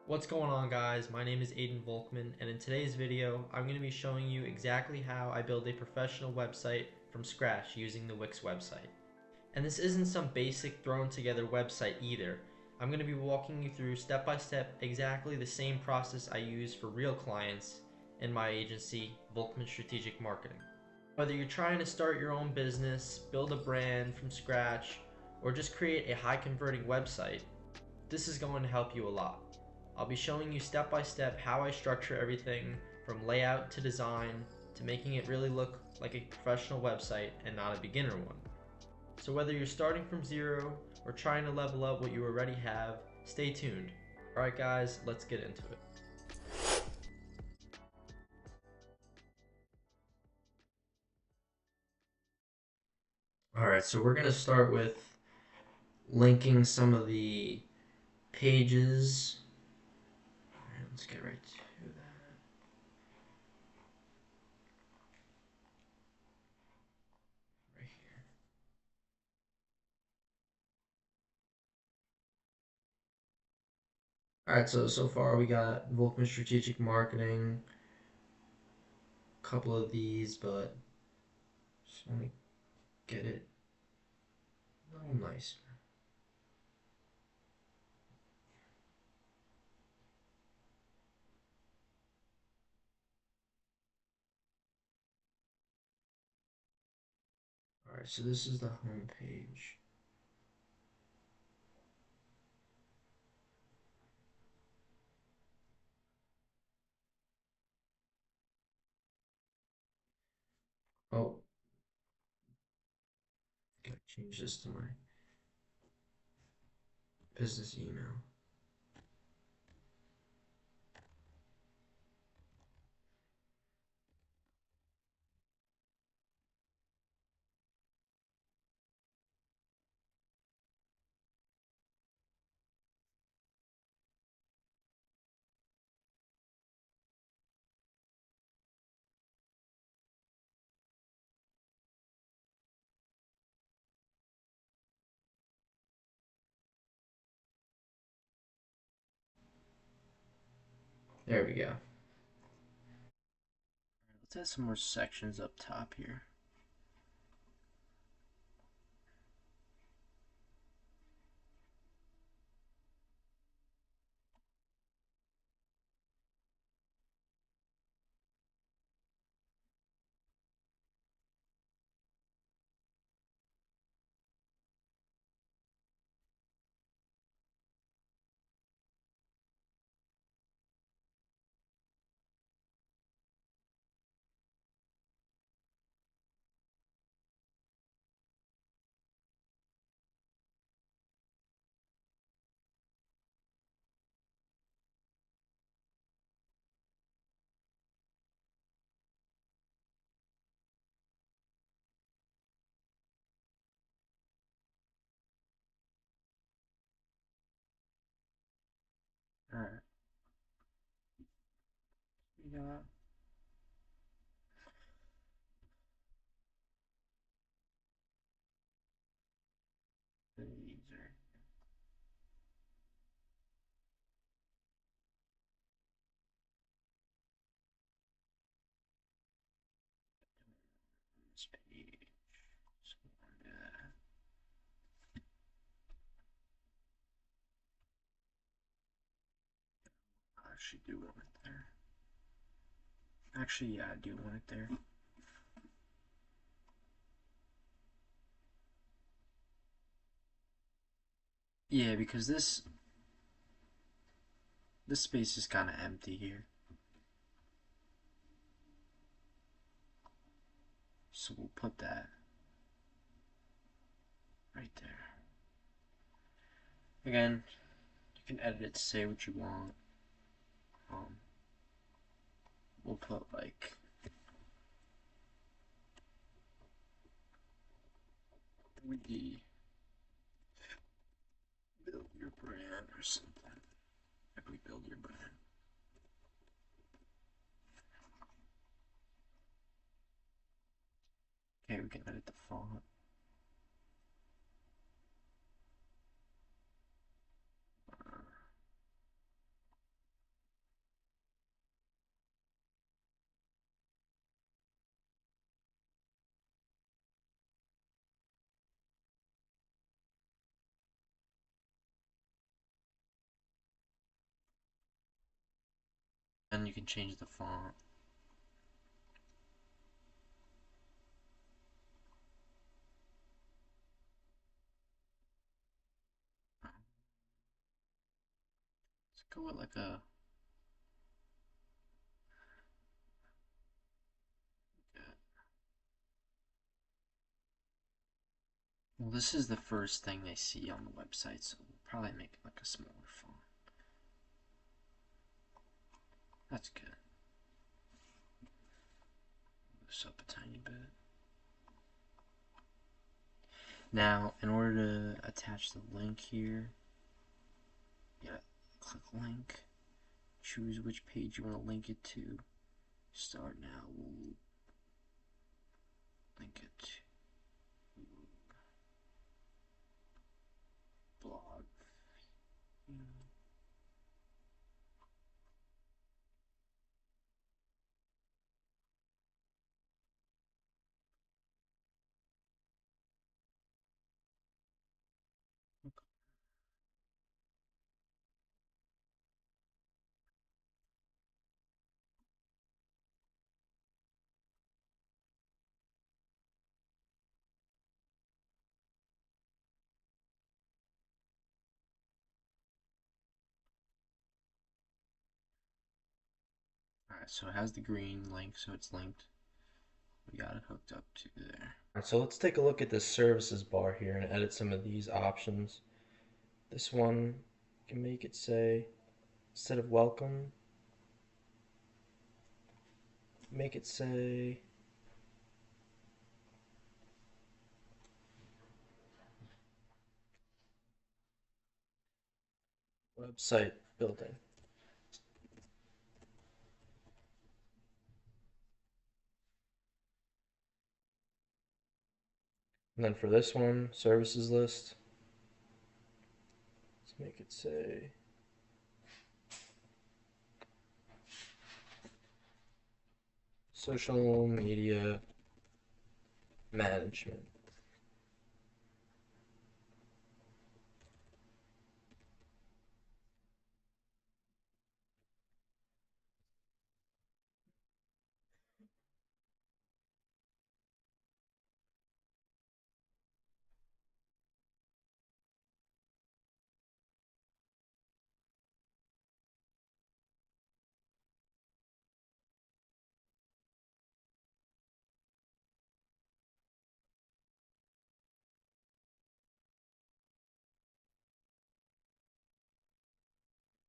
What's going on, guys? My name is Volkman, and in today's video I'm going to be showing you exactly how I build a professional website from scratch using the Wix website. And this isn't some basic thrown together website either. I'm going to be walking you through step by step exactly the same process I use for real clients in my agency, Volkman Strategic Marketing. Whether you're trying to start your own business, build a brand from scratch, or just create a high converting website, this is going to help you a lot. I'll be showing you step by step how I structure everything from layout to design to making it really look like a professional website and not a beginner one. So whether you're starting from zero or trying to level up what you already have, stay tuned. Alright guys, let's get into it. Alright, so we're going to start with linking some of the pages. Alright, let's get right to that. Right here. Alright, so far we got Volkman Strategic Marketing, a couple of these, but just want to get it a little nicer. Alright, so this is the home page. Oh, gotta change this to my business email. There we go. Let's add some more sections up top here. Alright. We got these are this page. So we're gonna do that. I actually do want it there. Actually, yeah, I do want it there. Yeah, because this space is kind of empty here. So we'll put that right there. Again, you can edit it to say what you want. We'll put like we build your brand or something. Like we build your brand. Okay, we can edit the font. And you can change the font. Let's go with like a well, this is the first thing they see on the website, so we'll probably make it like a smaller font. That's good. Move this up a tiny bit. Now, in order to attach the link here, you gotta click link, choose which page you want to link it to. Start now. We'll link it to blog. Alright, so it has the green link, so it's linked. We got it hooked up to there. Alright, so let's take a look at this services bar here and edit some of these options. This one can make it say, instead of welcome, make it say website building. And then for this one, services list, let's make it say social media management.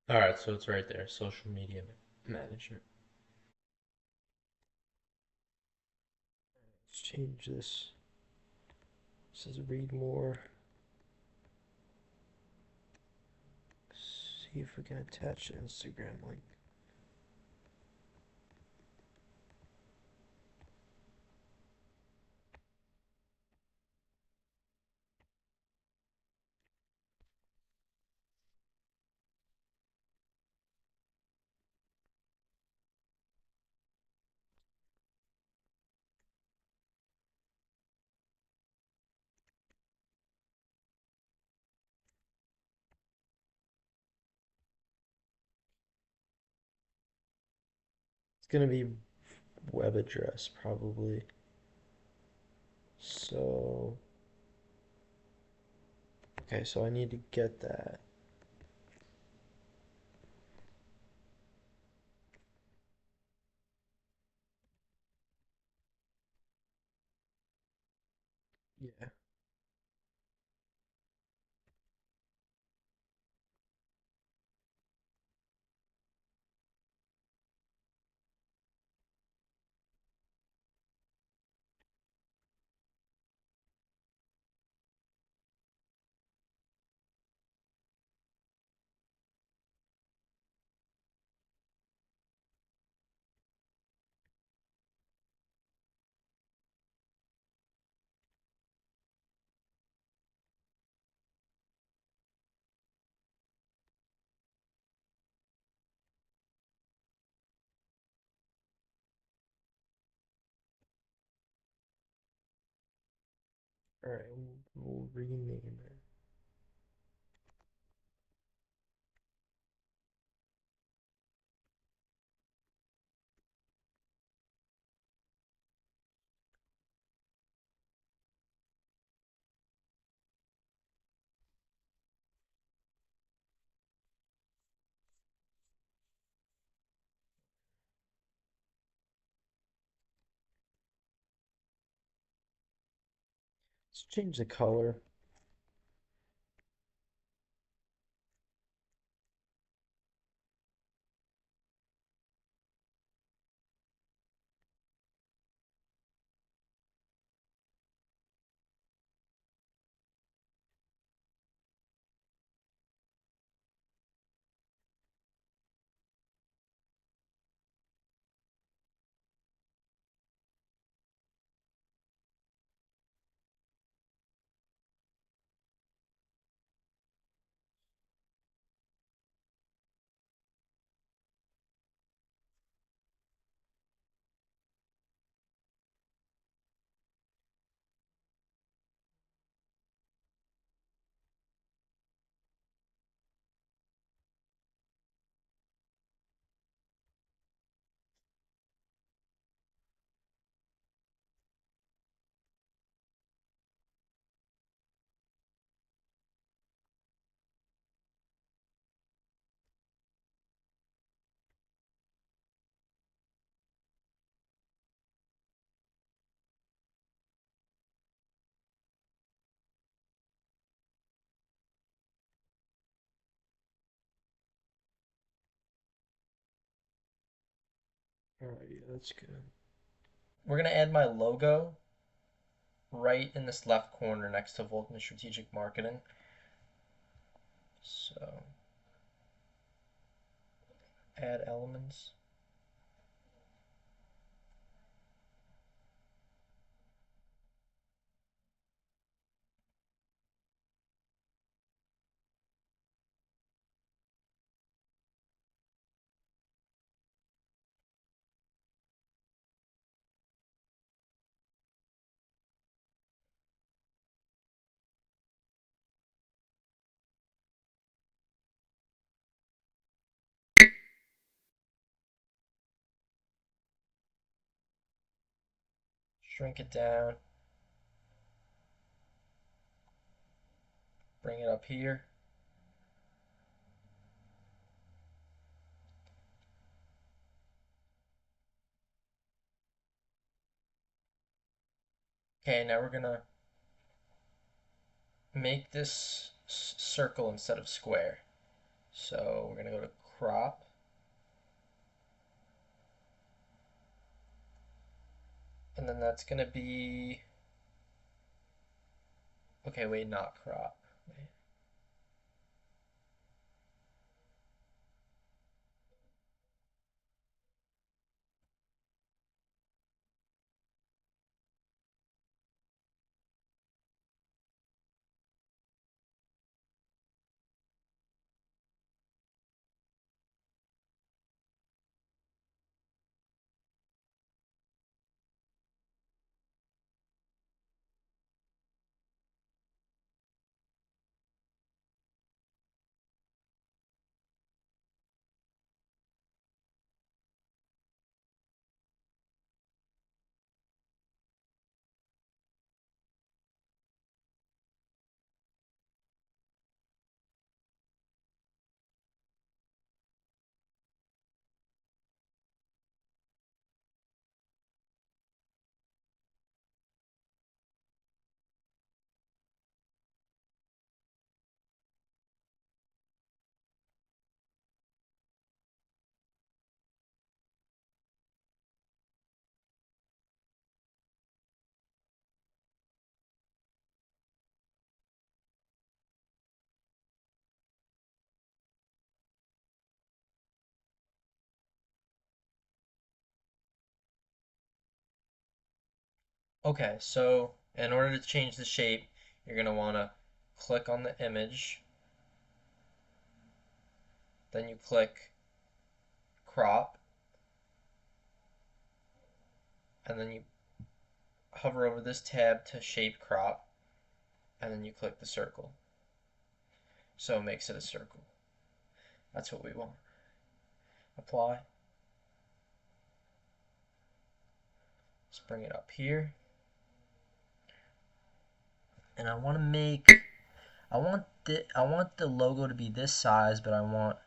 Alright, so it's right there, social media management. Let's change this. It says read more. See if we can attach the Instagram link. It's gonna be web address probably. So, okay, so I need to get that. Yeah. All right, we'll rename it. Let's change the color. Alright, yeah, that's good. We're gonna add my logo right in this left corner next to Volkman Strategic Marketing. So, add elements. Shrink it down. Bring it up here. Okay, now we're gonna make this circle instead of square. So we're gonna go to crop. And then that's gonna be, okay, wait, not crop. Wait. Okay, so in order to change the shape, you're gonna wanna click on the image, then you click crop, and then you hover over this tab to shape crop, and then you click the circle. So it makes it a circle. That's what we want. Apply. Let's bring it up here. And I want to make, I want the logo to be this size, but I want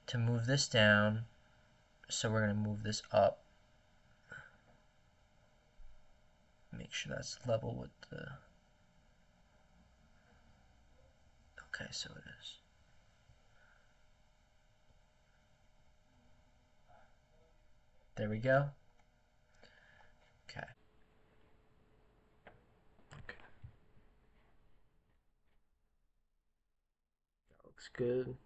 to move this down. So we're going to move this up. Make sure that's level with the Okay, so it is. There we go. Okay. Okay. That looks good.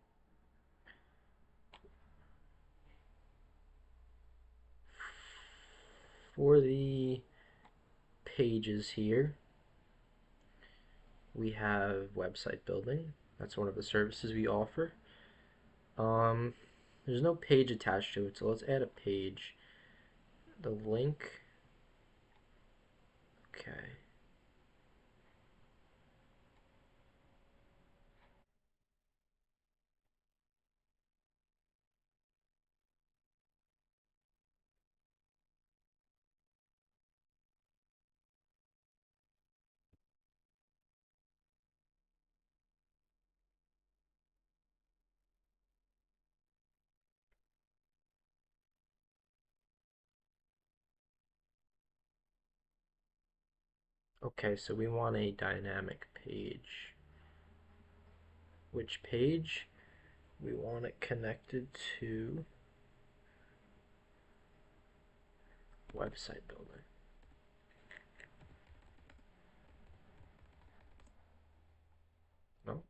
For the pages here, we have website building. That's one of the services we offer. Um, there's no page attached to it, so let's add a page. The link. Okay. Okay, so we want a dynamic page. Which page? We want it connected to website builder. No?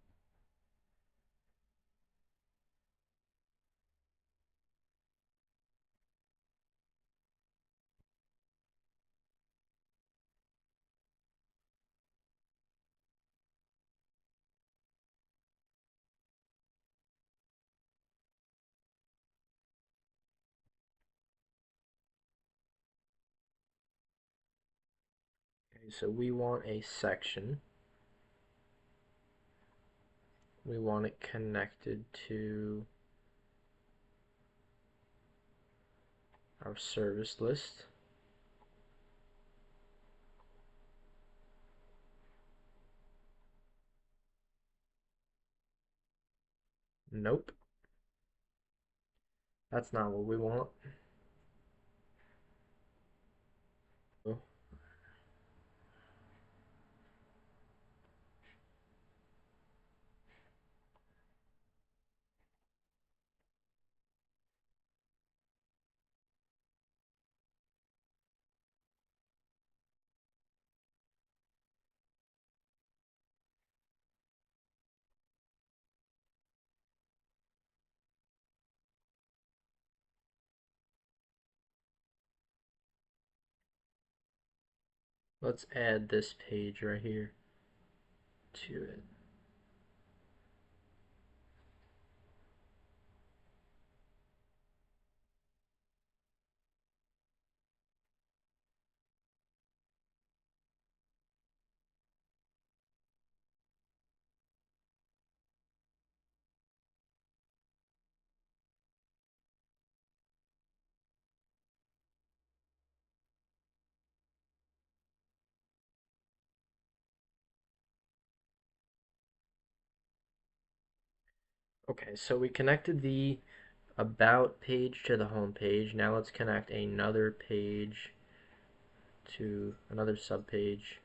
Okay, so we want a section. We want it connected to our service list. Nope. That's not what we want. Let's add this page right here to it. Okay, so we connected the about page to the home page. Now let's connect another page to another sub page.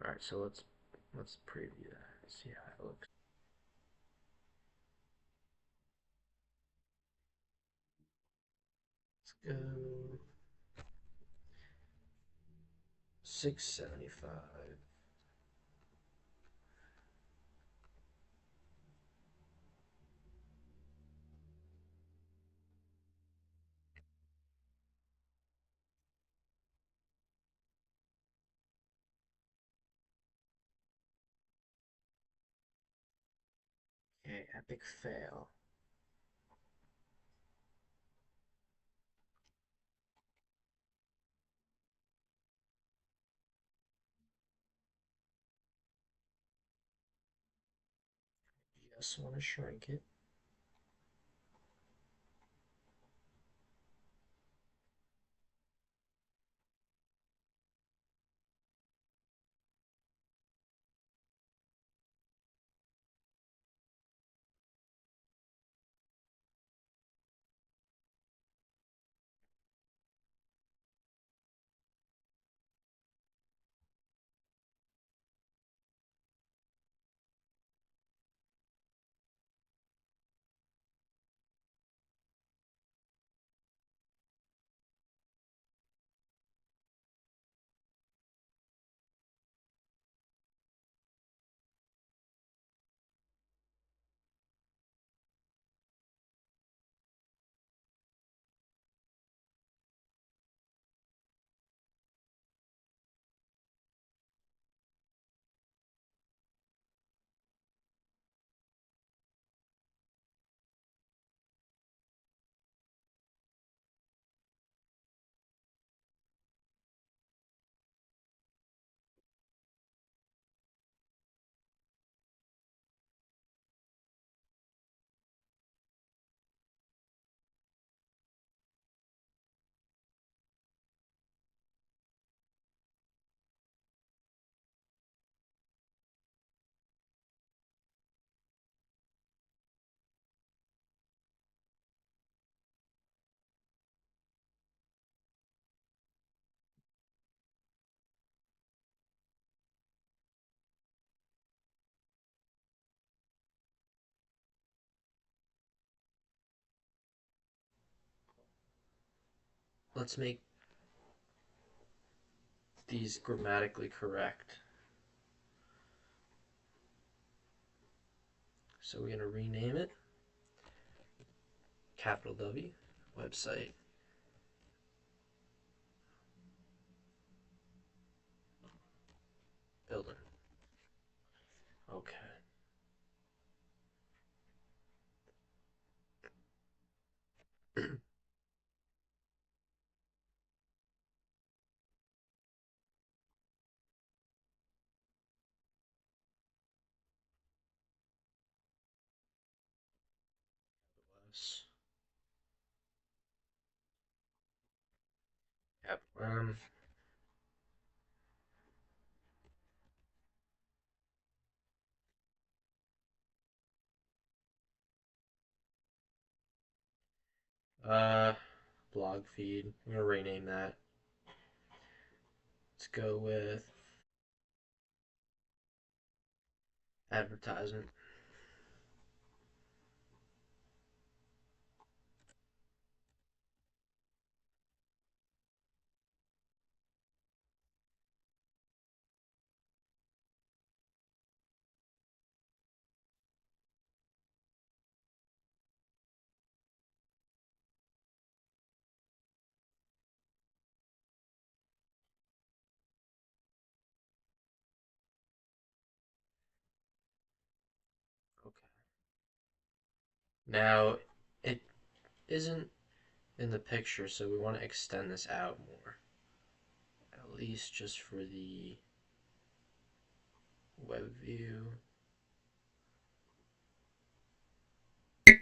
All right, so let's preview that. See how it looks. Let's go 675. Okay, epic fail. Just want to shrink it. let's make these grammatically correct. So we're going to rename it capital W website builder. Okay. Yep. Uh, blog feed. I'm gonna rename that. Let's go with advertisement. Okay. Now, it isn't in the picture, so we want to extend this out more. At least just for the web view. Make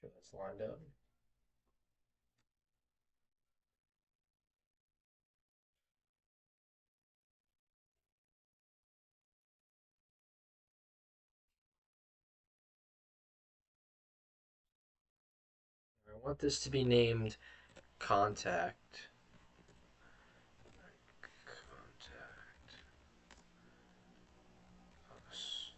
sure that's lined up. I want this to be named contact. Contact us.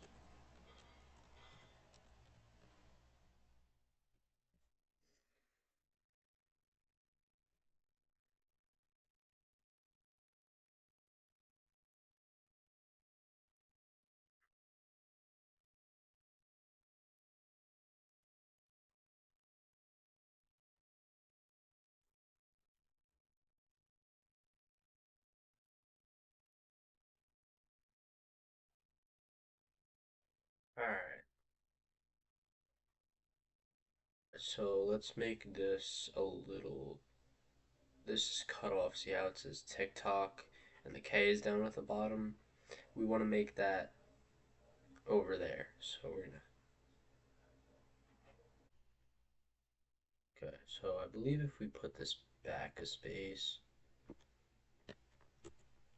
Alright. So let's make this a little. This is cut off. See how it says TikTok and the K is down at the bottom? We want to make that over there. So we're gonna. Okay, so I believe if we put this back a space,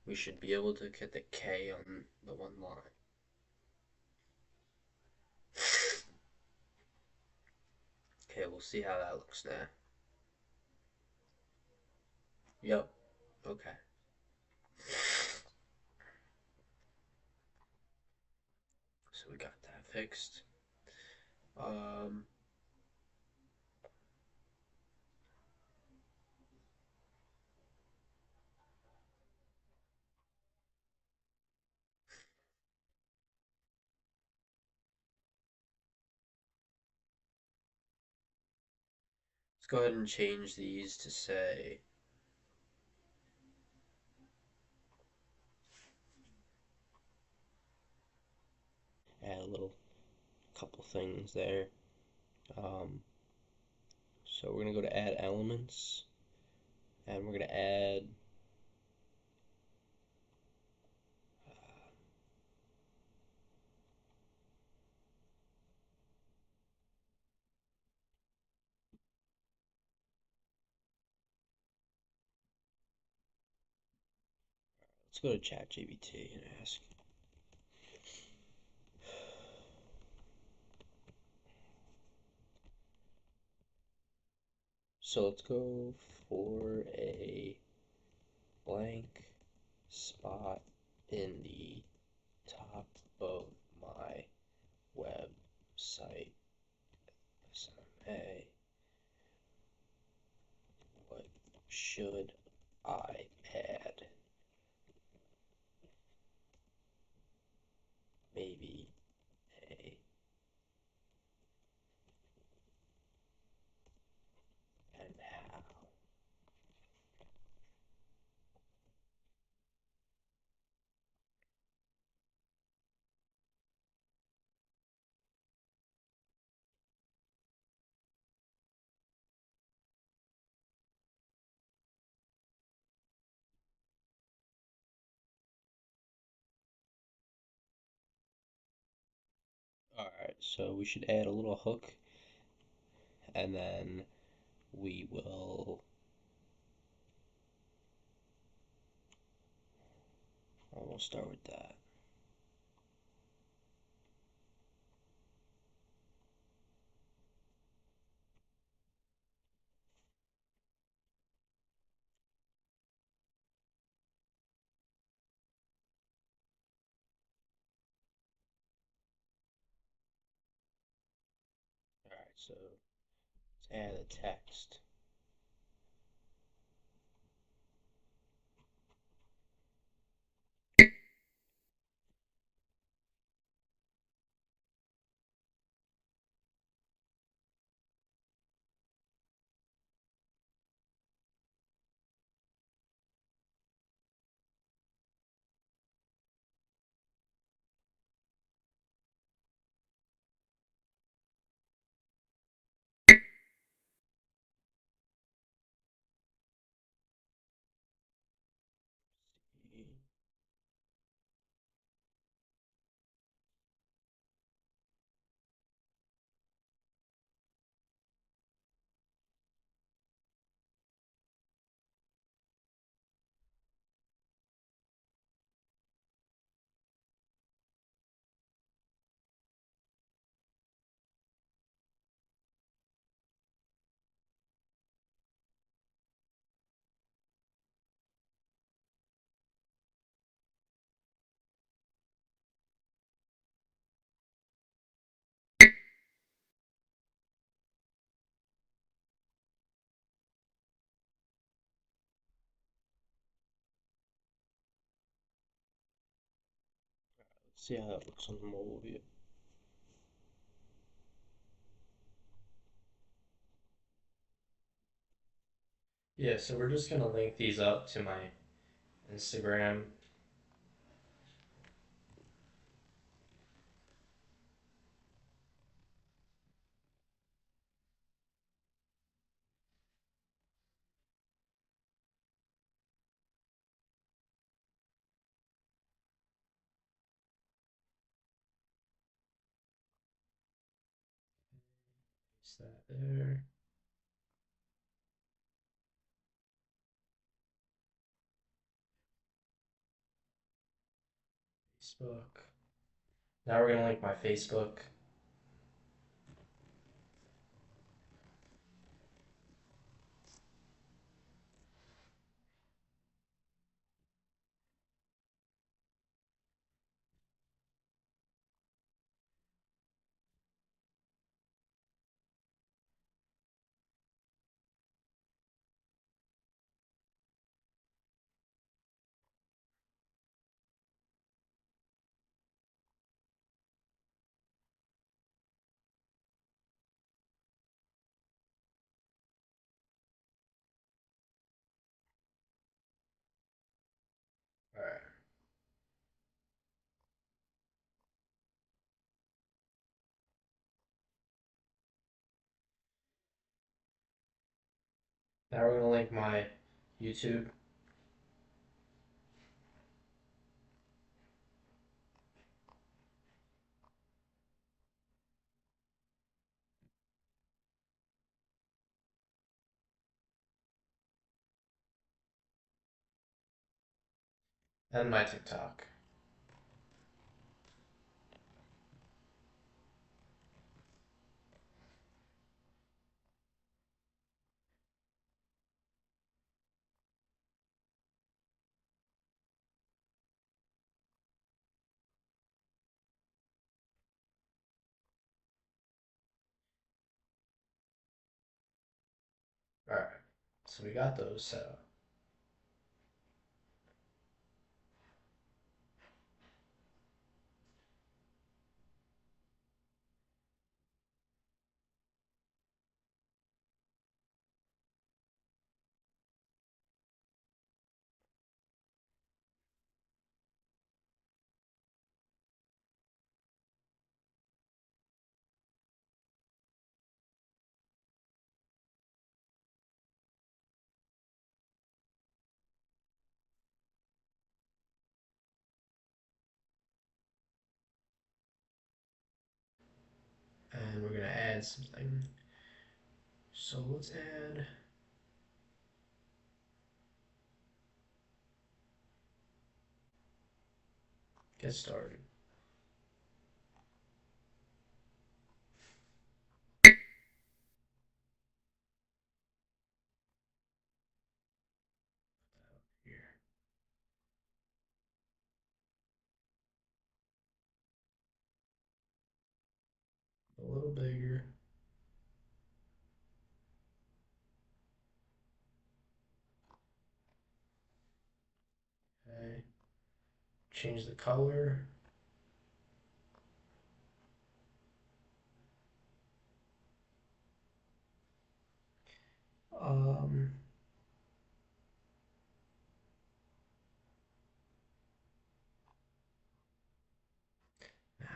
we should be able to get the K on the one line. Okay, we'll see how that looks now. Yep. Okay. So we got that fixed. Let's go ahead and change these to say add a little couple things there. So we're gonna go to add elements, and we're gonna add let's go to ChatGPT and ask. So let's go for a blank spot in the top of my website, SMMA. What should I add? Maybe a and how. Alright, so we should add a little hook and then we'll start with that. Alright, so let's add a text. Let's see how that looks on the mobile view. Yeah, so we're just gonna link these up to my Instagram. Paste that there. Facebook. Now we're gonna link my Facebook. Alright. Now we're gonna link my YouTube. And my TikTok. So we got those set up. And we're gonna add something. So let's add, get started. Here. A little bigger. Okay. Change the color. Um, nah.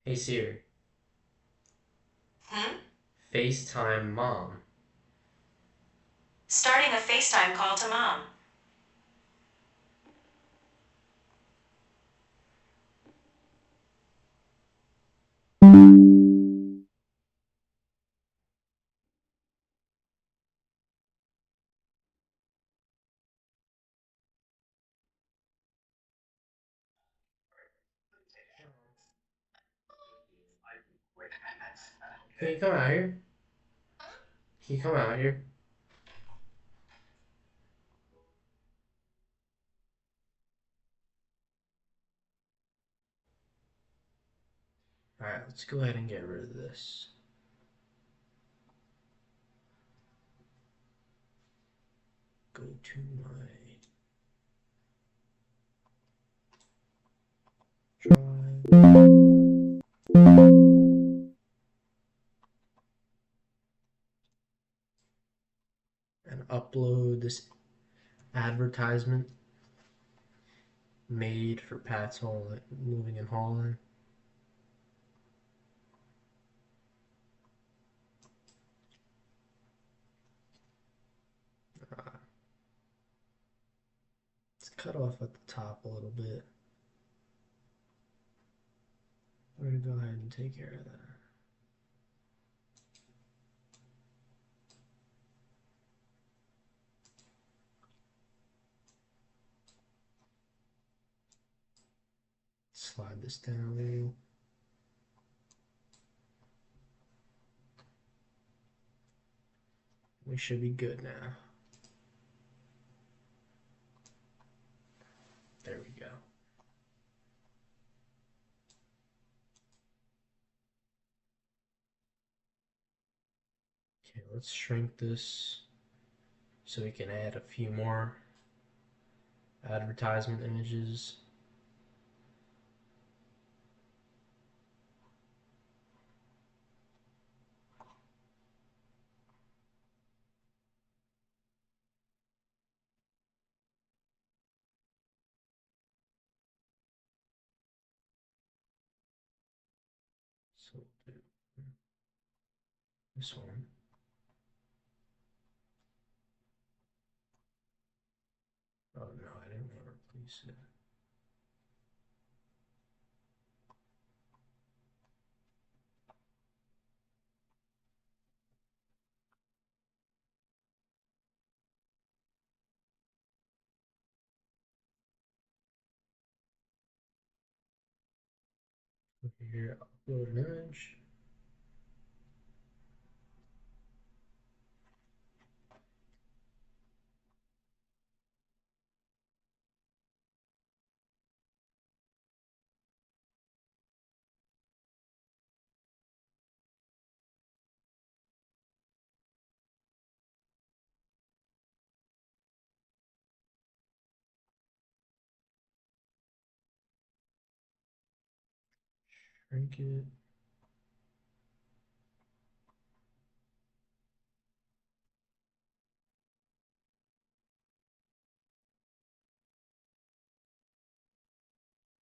Hey Siri, Hmm? FaceTime mom. Starting a FaceTime call to mom. Can you come out here? Can you come out here? Alright, let's go ahead and get rid of this. Go to my drive and upload this advertisement made for Pat's Moving and Hauling. Let's cut off at the top a little bit. We're gonna go ahead and take care of that. Slide this down a little. We should be good now. There we go. Okay, let's shrink this so we can add a few more advertisement images. So we'll do this one. Oh no, I didn't want to replace it. Here, upload an image. Shrink it.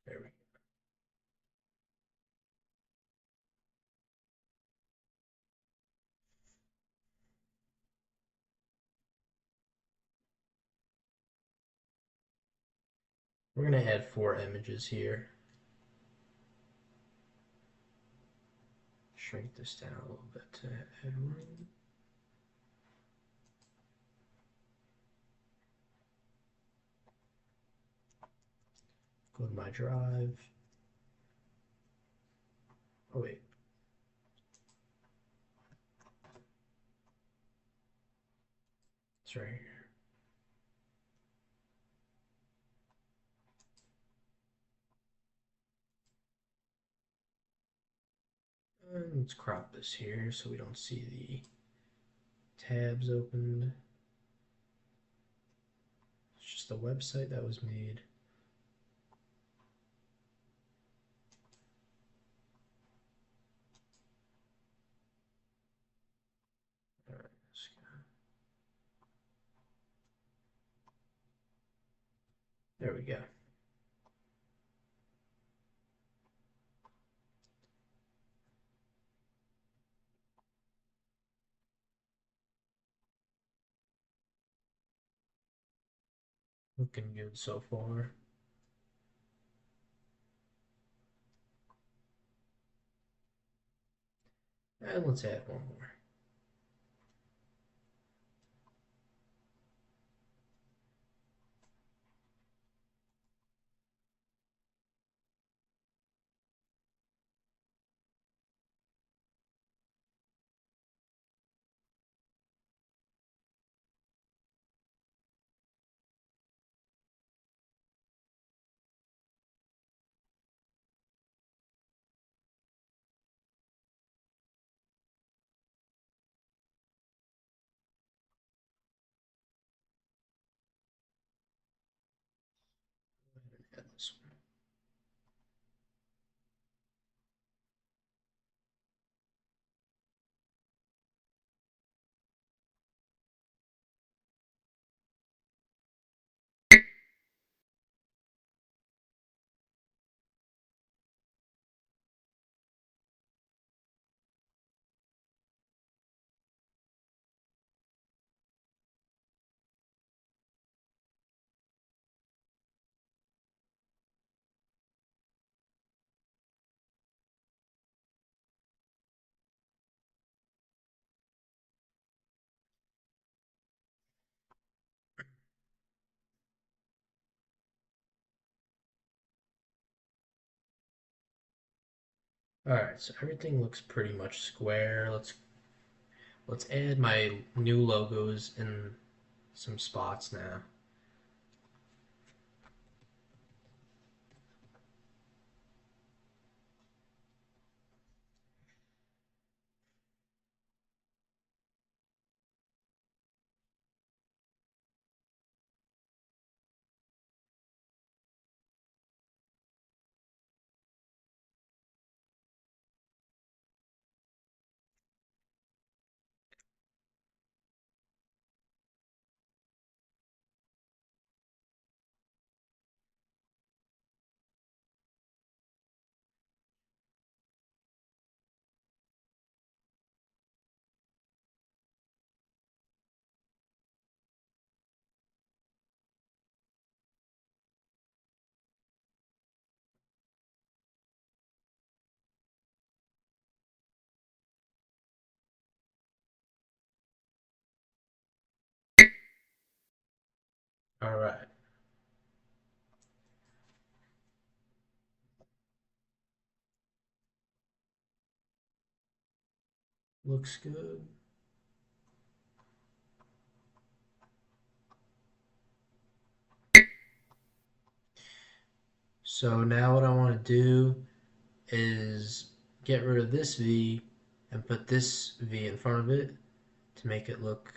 There we go. We're gonna add 4 images here. Shrink this down a little bit to add room. Go to my drive. Oh wait. It's right here. And let's crop this here so we don't see the tabs opened. It's just the website that was made. All right, there we go. Looking good so far. And let's add one more. Go ahead and add this one. All right, so everything looks pretty much square. Let's add my new logos in some spots now. All right. Looks good. So now what I want to do is get rid of this V and put this V in front of it to make it look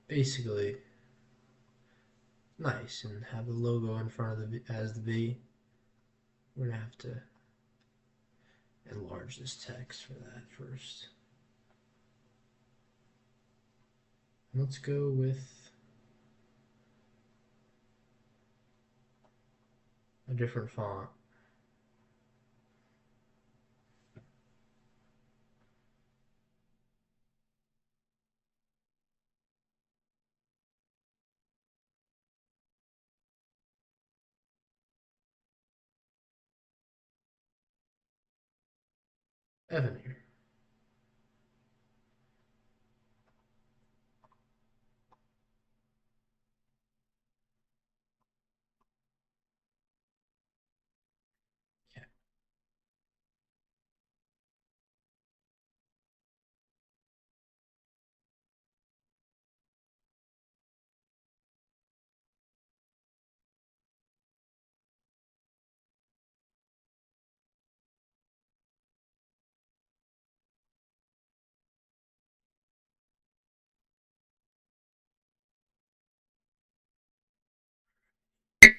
basically nice and have the logo in front of the V as the V. We're gonna have to enlarge this text for that first. Let's go with a different font. Avenue. Okay.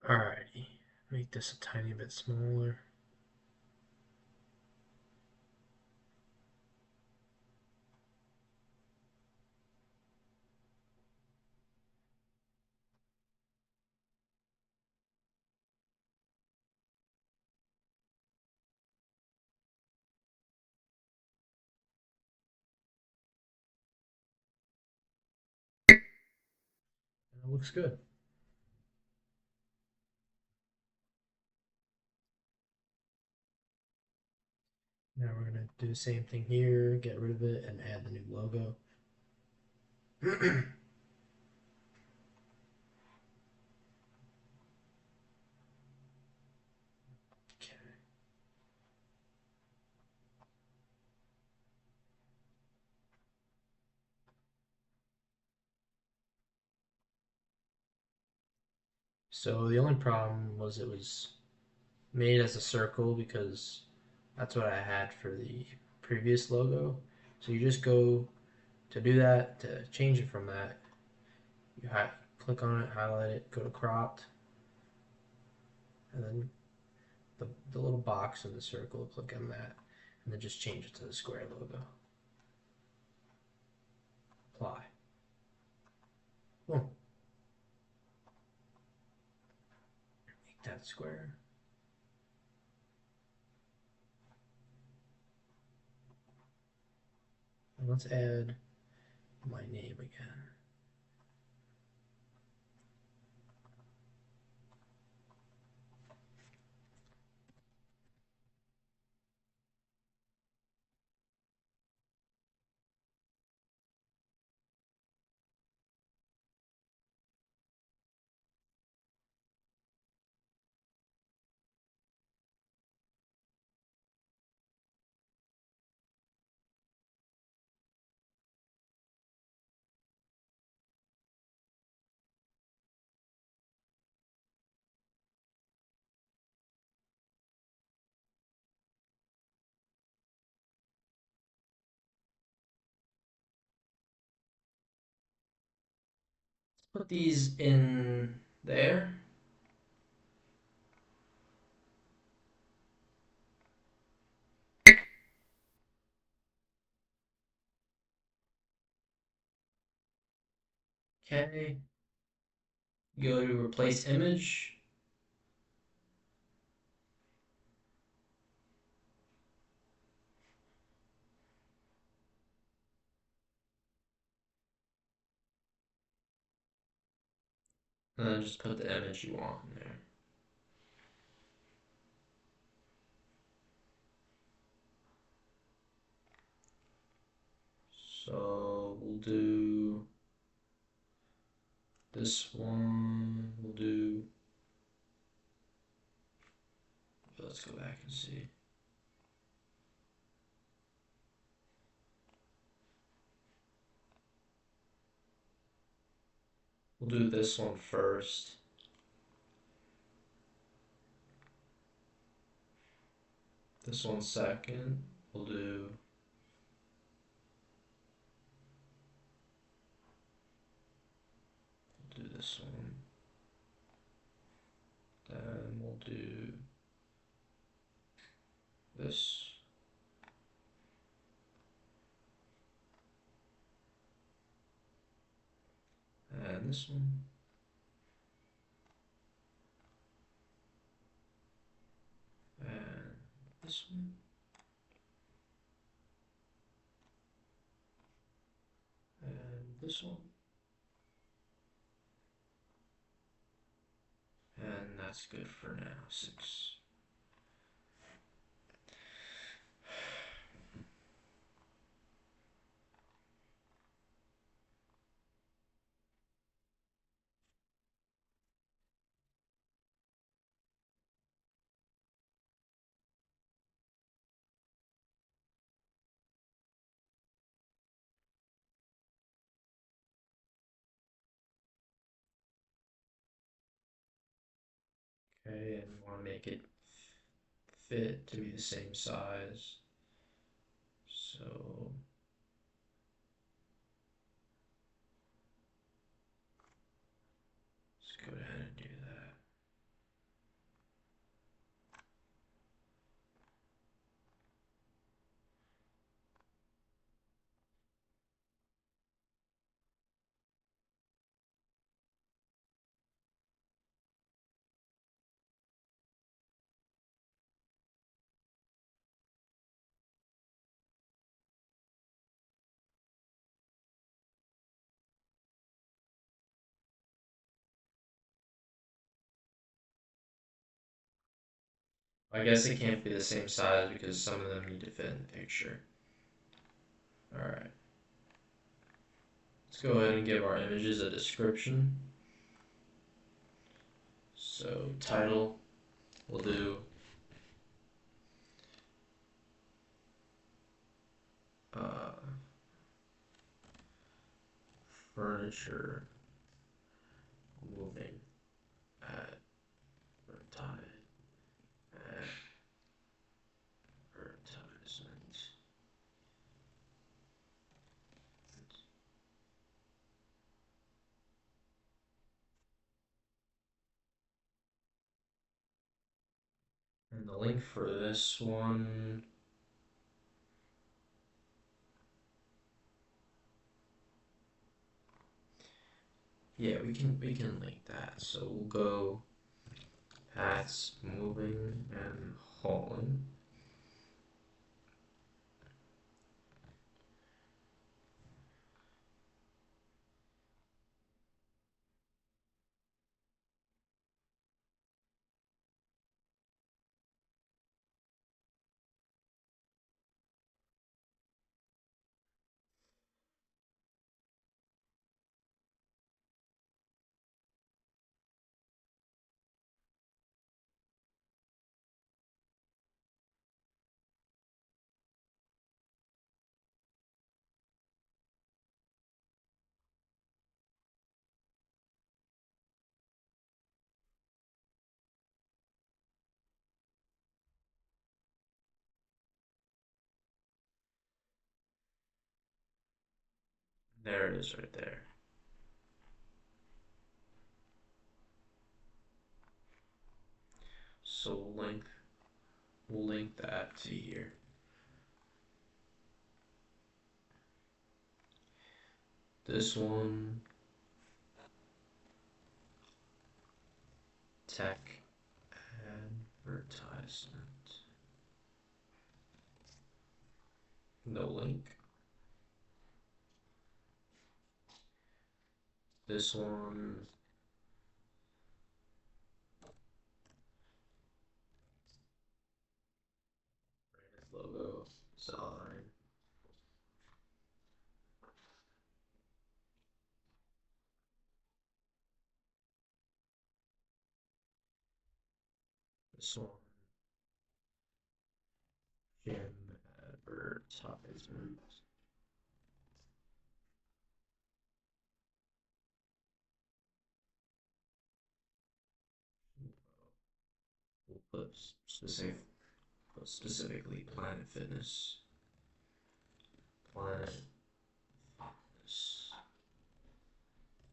Alrighty. Make this a tiny bit smaller. And it looks good. Now we're gonna do the same thing here, get rid of it and add the new logo. Okay. So the only problem was it was made as a circle because that's what I had for the previous logo. So you just go to do that, to change it from that, you click on it, highlight it, go to cropped, and then the little box in the circle, click on that, and then just change it to the square logo. Apply. Boom. Make that square. And let's add my name again. Put these in there. Okay, go to replace image. And then just put the image you want in there. So we'll do this one. We'll do. Let's go back and see. We'll do this one first. This one second. We'll do this one. Then we'll do this. And this one. And this one. And this one. And that's good for now. 6. Okay, and we want to make it fit to be the same size. So let's go ahead and do that. I guess it can't be the same size because some of them need to fit in the picture. Alright. Let's go ahead and give our images a description. So title, we'll do furniture moving advertisement. And the link for this one, yeah, we can link that. So we'll go hats moving and hauling. There it is right there. So we'll link that to here. This one tech advertisement. No link. This one. Logo design. This one. Gym advertisement. We'll put specifically Planet Fitness. Planet Fitness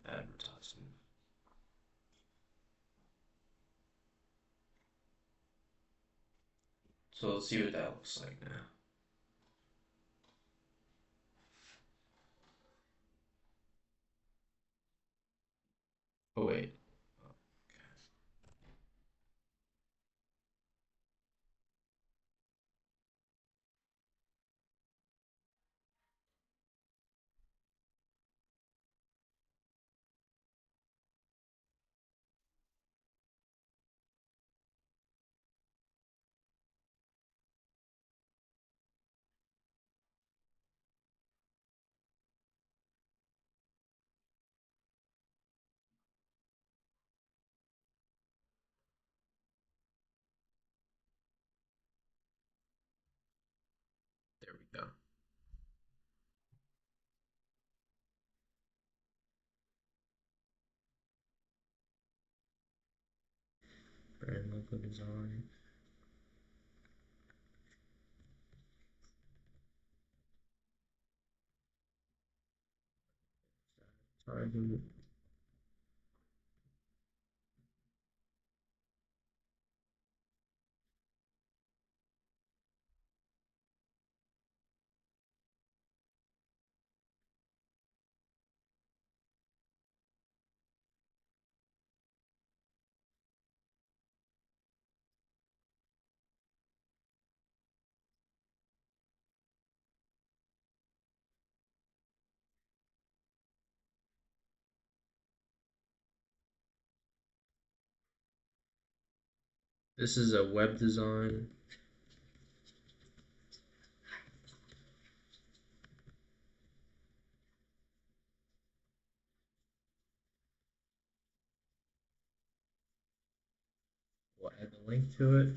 advertisement. So let's see what that looks like now. Oh wait. There we go. Brand logo design. Target. This is a web design. We'll add the link to it.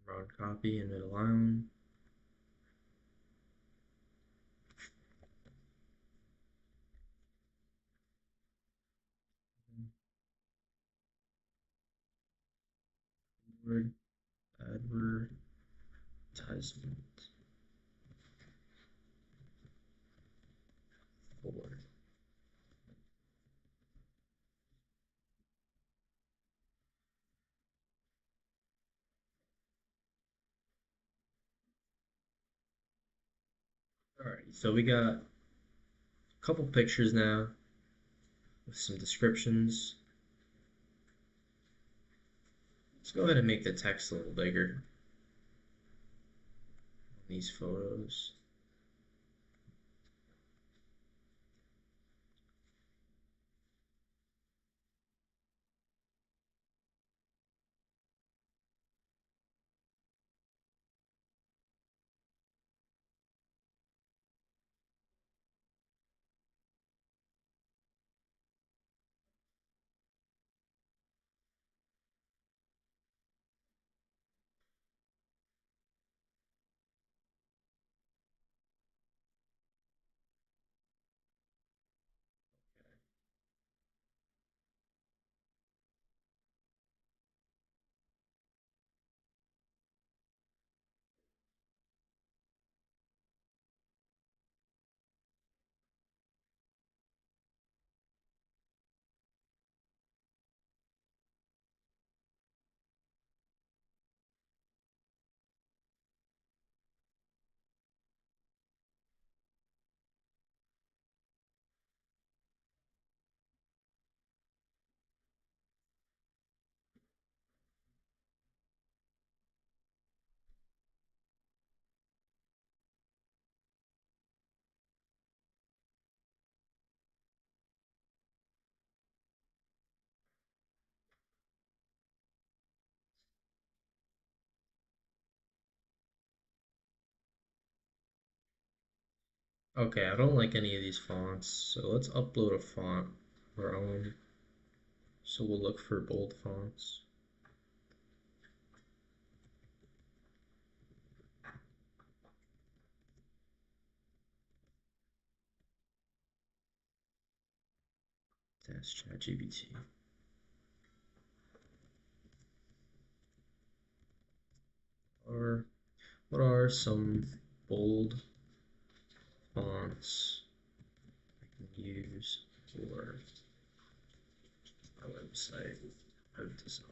Broad copy and middle line. Word advertisement. Forward. Alright, so we got a couple pictures now with some descriptions. Let's go ahead and make the text a little bigger on these photos. Okay, I don't like any of these fonts, so let's upload a font of our own. So we'll look for bold fonts. That's ChatGPT. Or what are some bold fonts I can use for our website web design?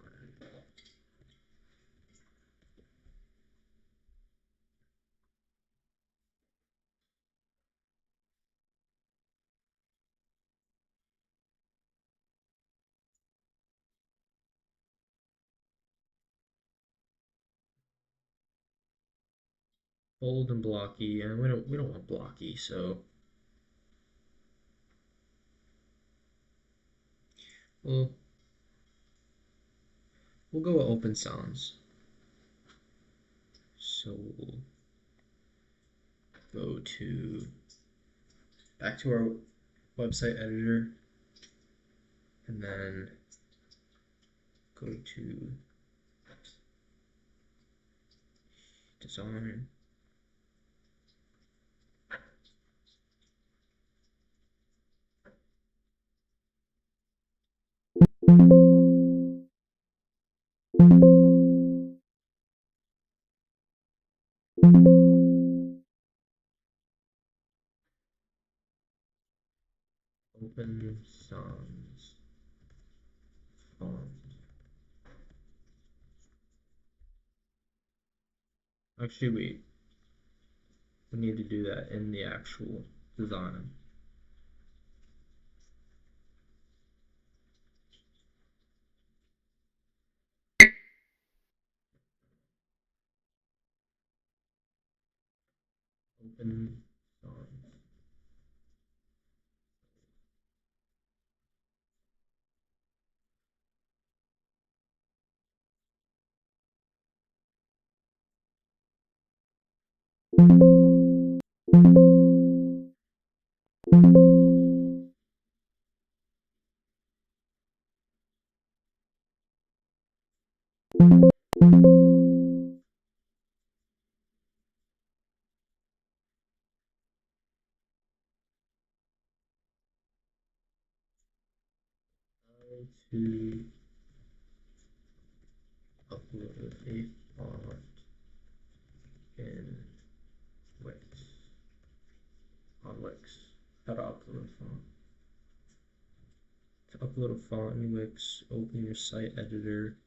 Bold and blocky, and we don't want blocky, so we'll we'll go with open sounds. So we'll go to back to our website editor, and then go to design. Open Sans font. Actually, wait. We need to do that in the actual design. Open Sans. To upload a font in Wix. On Wix. How to upload a font. To upload a font in Wix, open your site editor,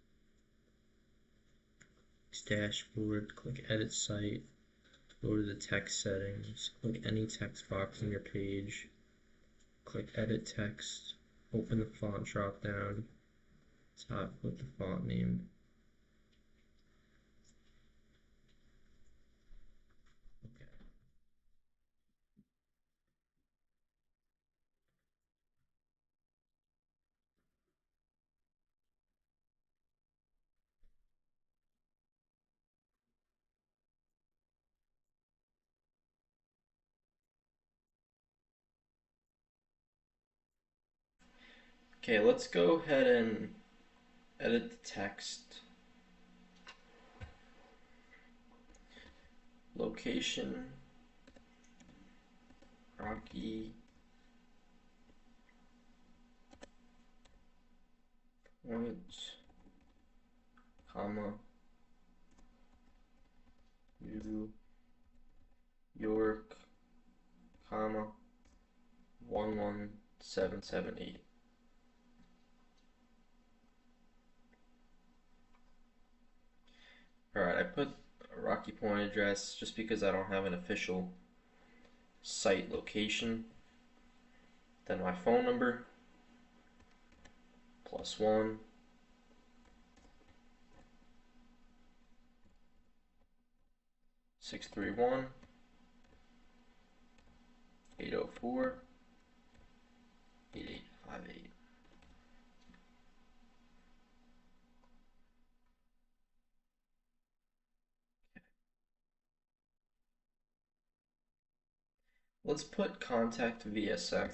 dashboard, click edit site, go to the text settings, click any text box on your page, click edit text, open the font drop down, top with the font name. Okay. Okay, let's go ahead and edit the text. Location, Rocky, Point, comma, New York, comma, 11778. Alright, I put a Rocky Point address just because I don't have an official site location. Then my phone number, +1 631 804 8858. let's put contact VSM.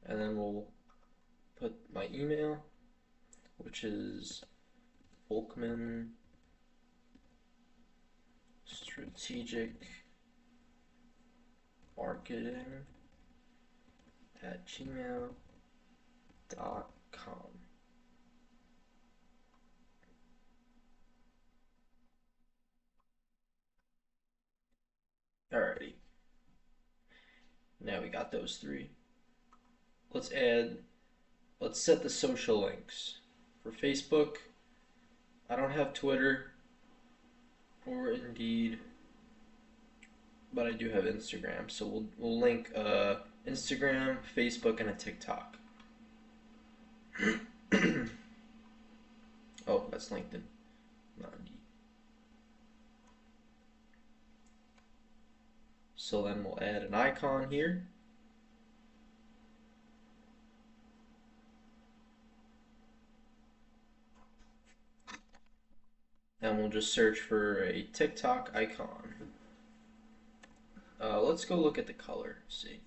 And then we'll put my email, which is Volkman Strategic Marketing at gmail.com. Alrighty. Now we got those three. Let's set the social links. For Facebook, I don't have Twitter or Indeed, but I do have Instagram. So we'll link Instagram, Facebook, and a TikTok. Oh, that's LinkedIn, not Indeed. So then we'll add an icon here. And we'll just search for a TikTok icon. Let's go look at the color, see.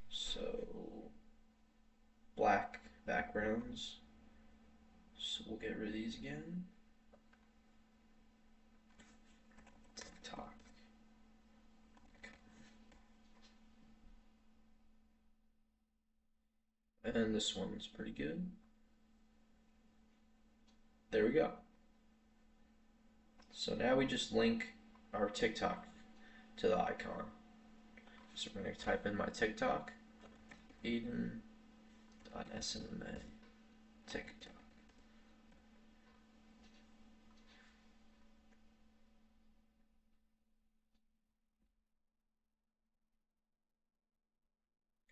So, black backgrounds. So we'll get rid of these again. TikTok. And this one's pretty good. There we go. So now we just link our TikTok to the icon. So we're going to type in my TikTok, Aiden.SMMA TikTok.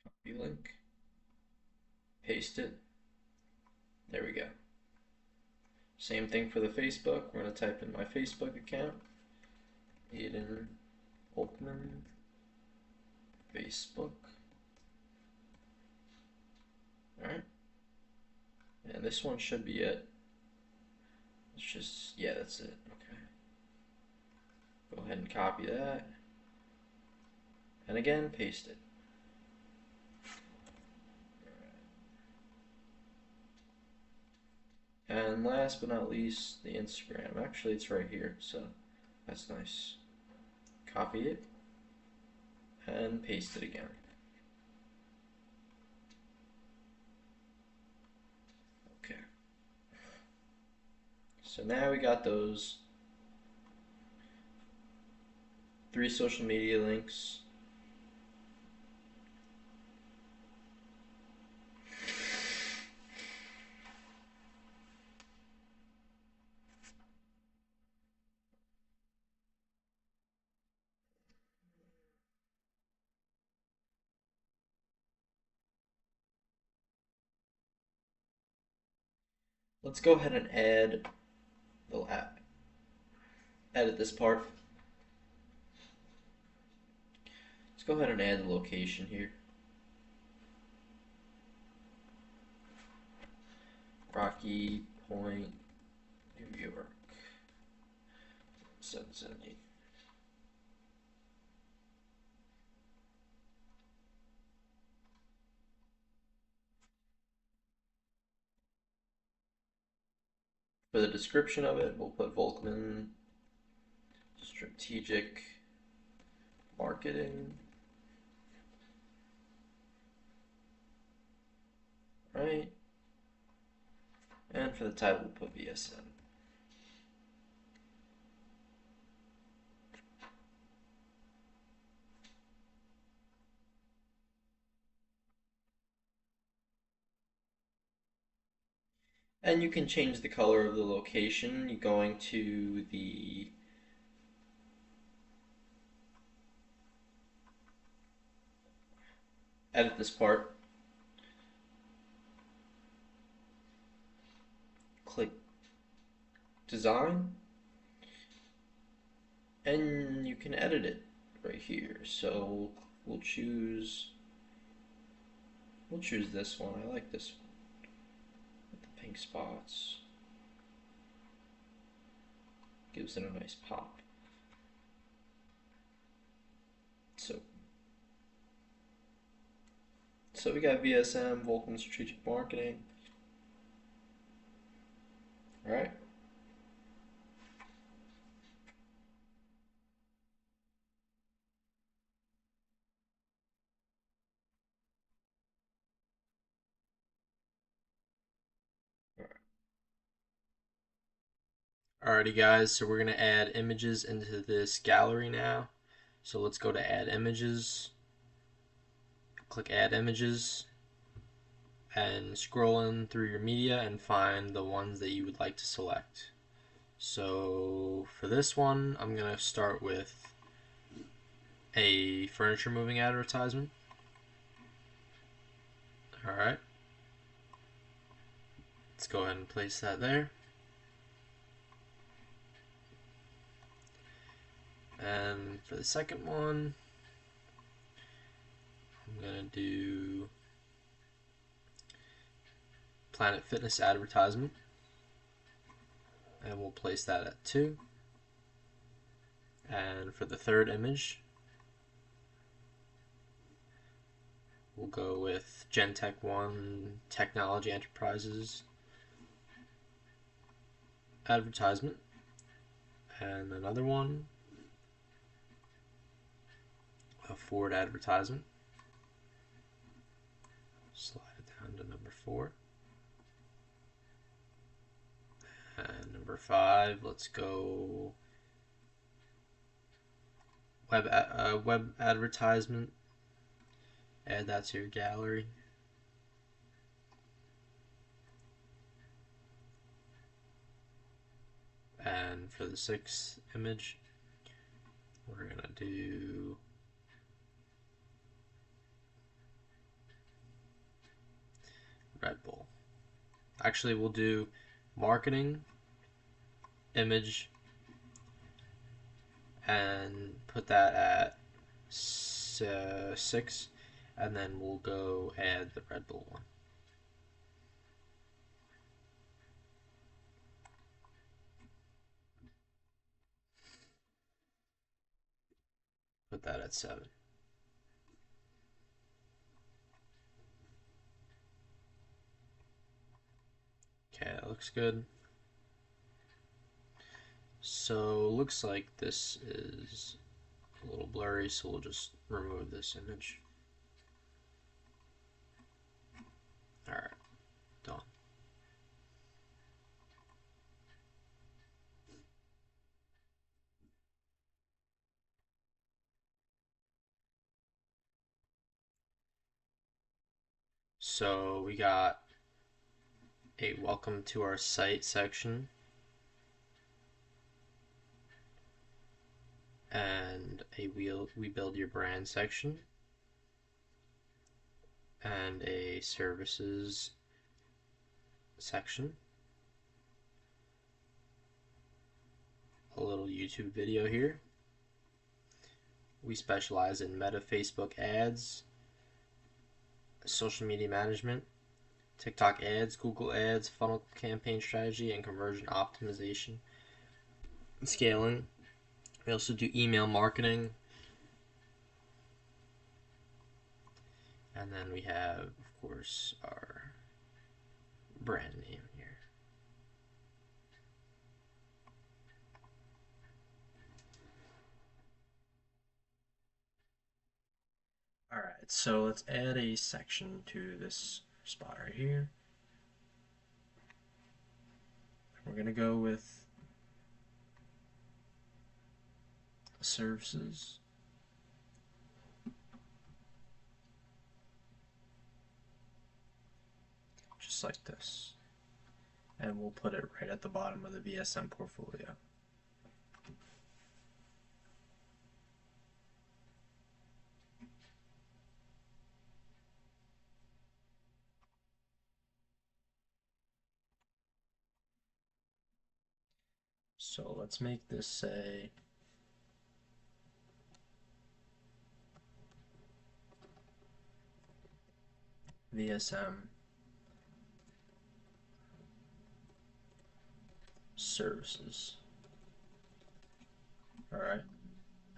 Copy link, paste it. There we go. Same thing for the Facebook. We're going to type in my Facebook account, Aiden Volkman, Facebook. Alright. And this one should be it. It's just, yeah, that's it. Okay. Go ahead and copy that. And again, paste it. And last but not least, the Instagram. Actually, it's right here, so that's nice. Copy it and paste it again. Okay. So now we got those 3 social media links. Let's go ahead and edit this part. Let's go ahead and add the location here. Rocky Point, New York, 770. For the description of it, we'll put Volkman Strategic Marketing. Right. And for the title, we'll put VSM. And you can change the color of the location. You're going to the edit this part. Click design. And you can edit it right here. So we'll choose this one. I like this one with the pink spots. gives it a nice pop. So we got VSM, Volkman Strategic Marketing. All right. Alrighty guys, so we're going to add images into this gallery now. So let's go to add images, click add images, and scroll in through your media and find the ones that you would like to select. So for this one, I'm going to start with a furniture moving advertisement. Alright, let's go ahead and place that there. And for the second one, I'm going to do Planet Fitness advertisement, and we'll place that at 2. And for the third image, we'll go with Gentech 1 Technology Enterprises advertisement, and another one, a Ford advertisement. Slide it down to number 4. And number 5, let's go web advertisement. Add that to your gallery. And for the 6th image, we're going to do Red Bull. Actually, we'll do marketing, image, and put that at 6, and then we'll go add the Red Bull one. Put that at 7. Okay, that looks good. So looks like this is a little blurry, so we'll just remove this image. Alright, done. So we got a welcome to our site section, and a we build your brand section, and a services section, a little YouTube video here. We specialize in Meta Facebook ads, social media management, TikTok ads, Google ads, funnel campaign strategy, and conversion optimization, scaling. We also do email marketing. And then we have, of course, our brand name here. Alright, so let's add a section to this spot right here. We're going to go with services. Just like this. And we'll put it right at the bottom of the VSM portfolio. So let's make this say VSM services. All right.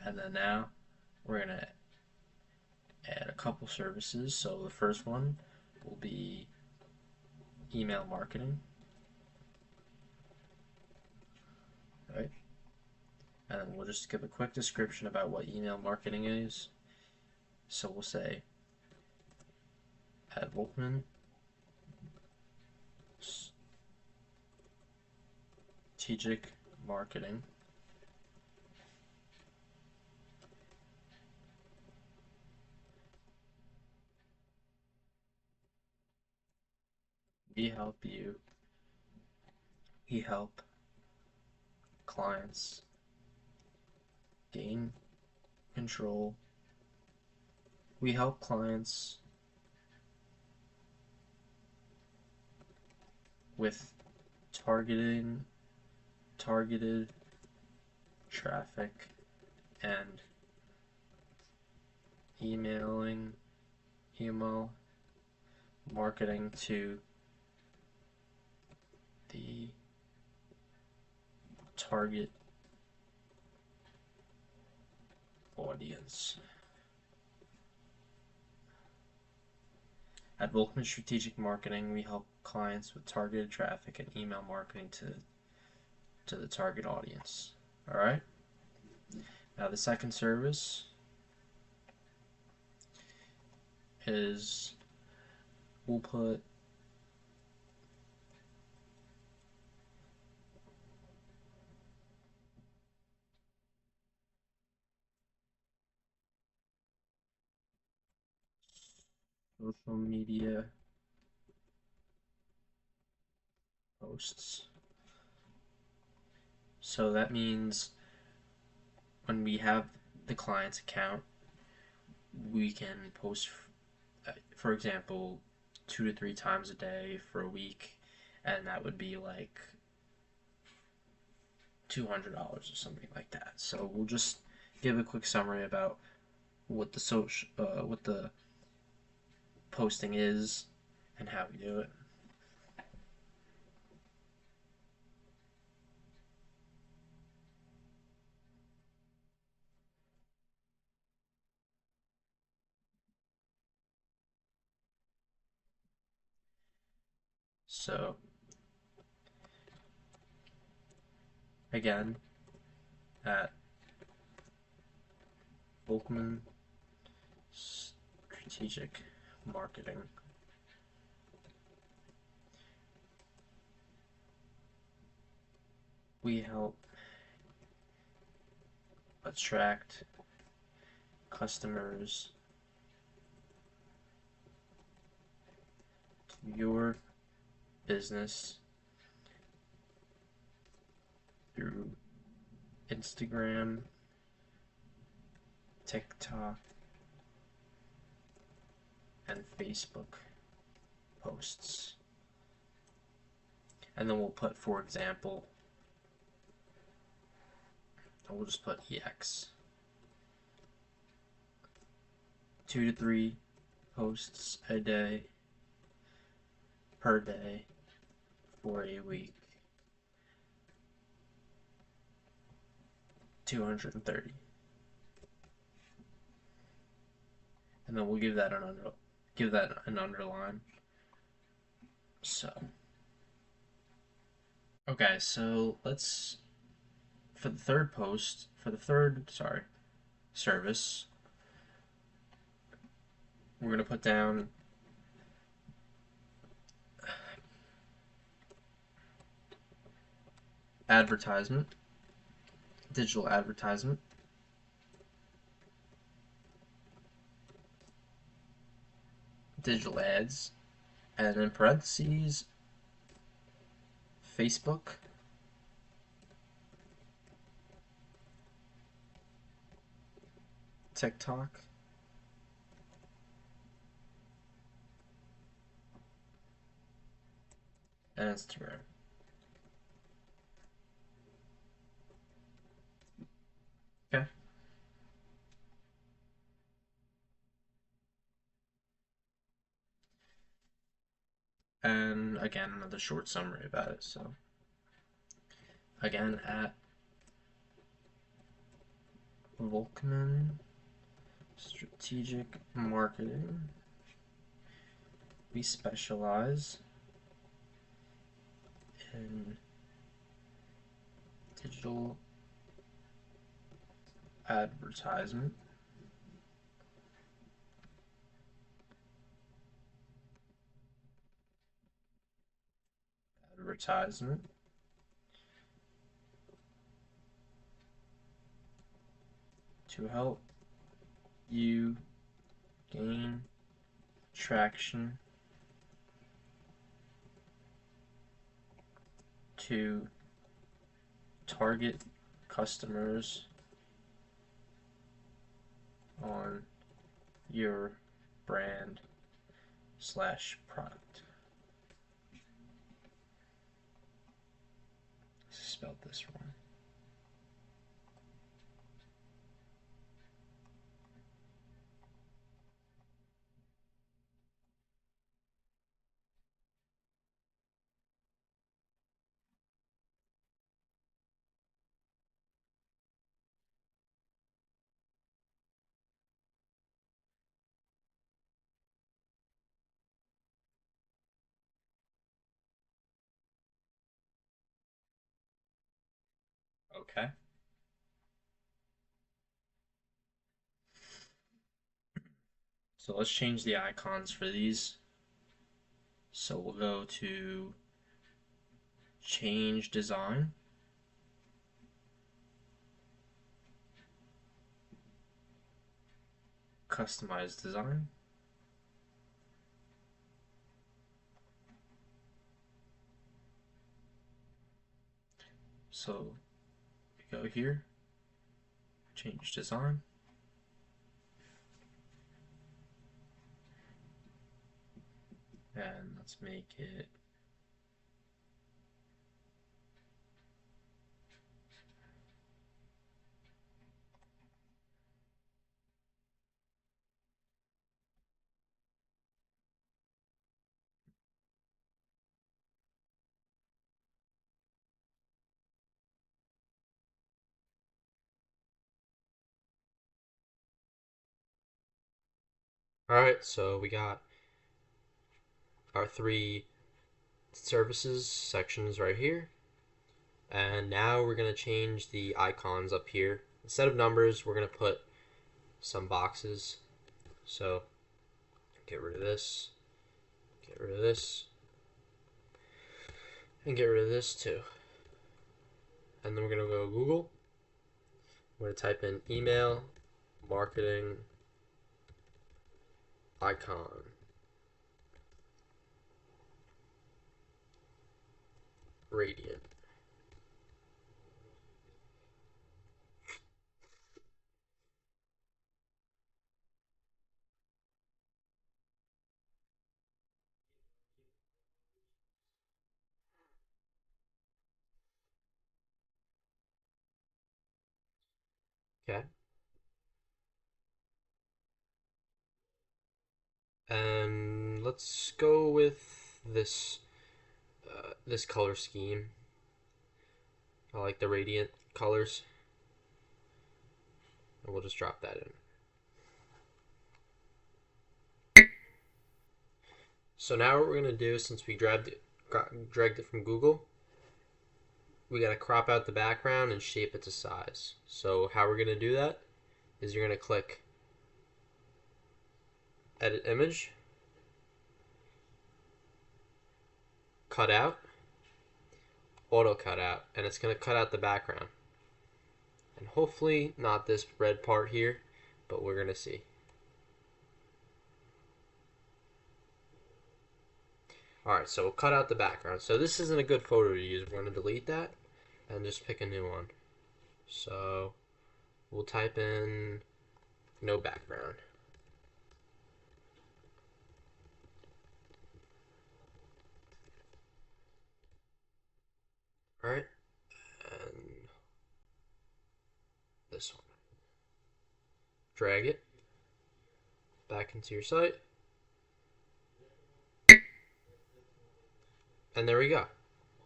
And then now we're going to add a couple services. So the first one will be email marketing, right? And then we'll just give a quick description about what email marketing is. So we'll say at Volkman, strategic marketing. We help you, we help clients gain control. We help clients with targeted traffic and email marketing to the target audience. At Volkman Strategic Marketing, we help clients with targeted traffic and email marketing to the target audience. All right. Now the second service is we'll put social media posts. So that means when we have the client's account, we can post, for example, 2 to 3 times a day for a week, and that would be like $200 or something like that. So we'll just give a quick summary about what the posting is and how we do it. So again, at Volkman Strategic Marketing, we help attract customers to your business through Instagram, TikTok, and Facebook posts. And then we'll put, for example, we'll just put EX. 2 to 3 posts a day per day for a week. 230. And then we'll give that an underline. So okay, so let's for the third service, we're gonna put down advertisement, digital advertisement, digital ads, and in parentheses, Facebook, TikTok, and Instagram. Okay. And again, another short summary about it. So again, at Volkman Strategic Marketing. We specialize in digital advertisement, to help you gain traction to target customers on your brand slash product. Spelled this wrong. Okay. So let's change the icons for these. So we'll go to change design. Customize design. So we go here, change design. And let's make it Alright, so we got our three services sections right here. And now we're going to change the icons up here. Instead of numbers, we're going to put some boxes. So get rid of this, get rid of this, and get rid of this too. And then we're going to go Google. We're going to type in email marketing icon. Radiant. Okay. And let's go with this color scheme. I like the radiant colors. And we'll just drop that in. So now what we're going to do, since we dragged it from Google, we got to crop out the background and shape it to size. So how we're going to do that is you're going to click Edit Image, Cut Out, Auto Cut Out, and it's going to cut out the background. And hopefully not this red part here, but we're going to see. Alright, so we'll cut out the background. So this isn't a good photo to use. We're going to delete that and just pick a new one. So we'll type in no background. Alright, and this one. Drag it back into your site. And there we go.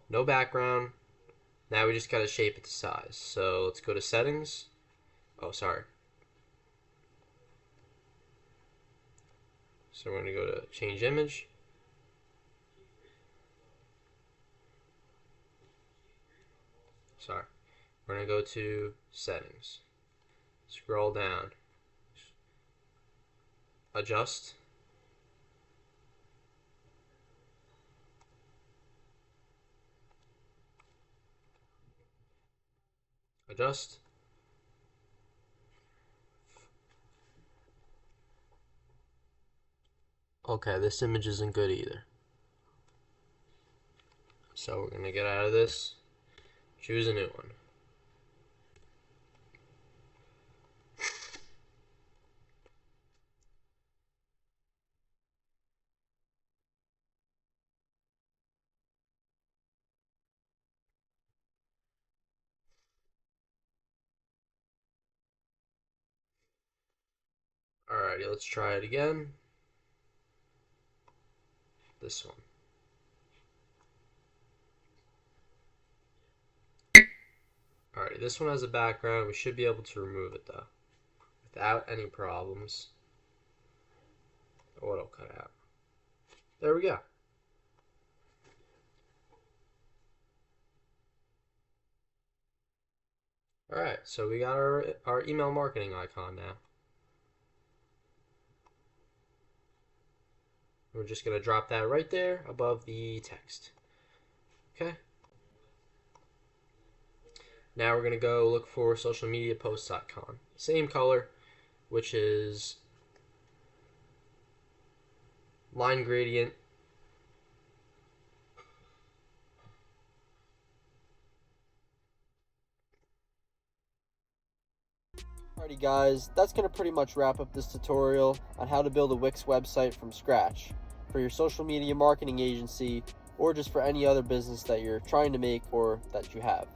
No background. Now we just got to shape it to size. So let's go to settings, Oh, sorry. So we're going to go to change image. Sorry. We're going to go to settings. Scroll down. Adjust. Adjust. Okay, this image isn't good either. So we're going to get out of this. Choose a new one. Alrighty, let's try it again. This one. Alrighty, this one has a background. We should be able to remove it though, without any problems. Oh, it'll cut out. There we go. Alright, so we got our email marketing icon now. We're just going to drop that right there above the text. Okay. Now we're going to go look for social media post icon. Same color, which is line gradient. Alrighty guys, that's going to pretty much wrap up this tutorial on how to build a Wix website from scratch for your social media marketing agency or just for any other business that you're trying to make or that you have.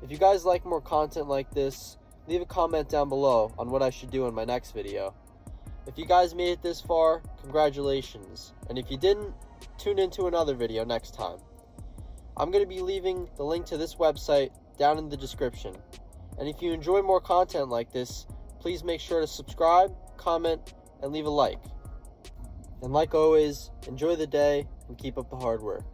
If you guys like more content like this, leave a comment down below on what I should do in my next video. If you guys made it this far, congratulations, and if you didn't, tune into another video next time. I'm going to be leaving the link to this website down in the description. And if you enjoy more content like this, please make sure to subscribe, comment, and leave a like. And like always, enjoy the day and keep up the hard work.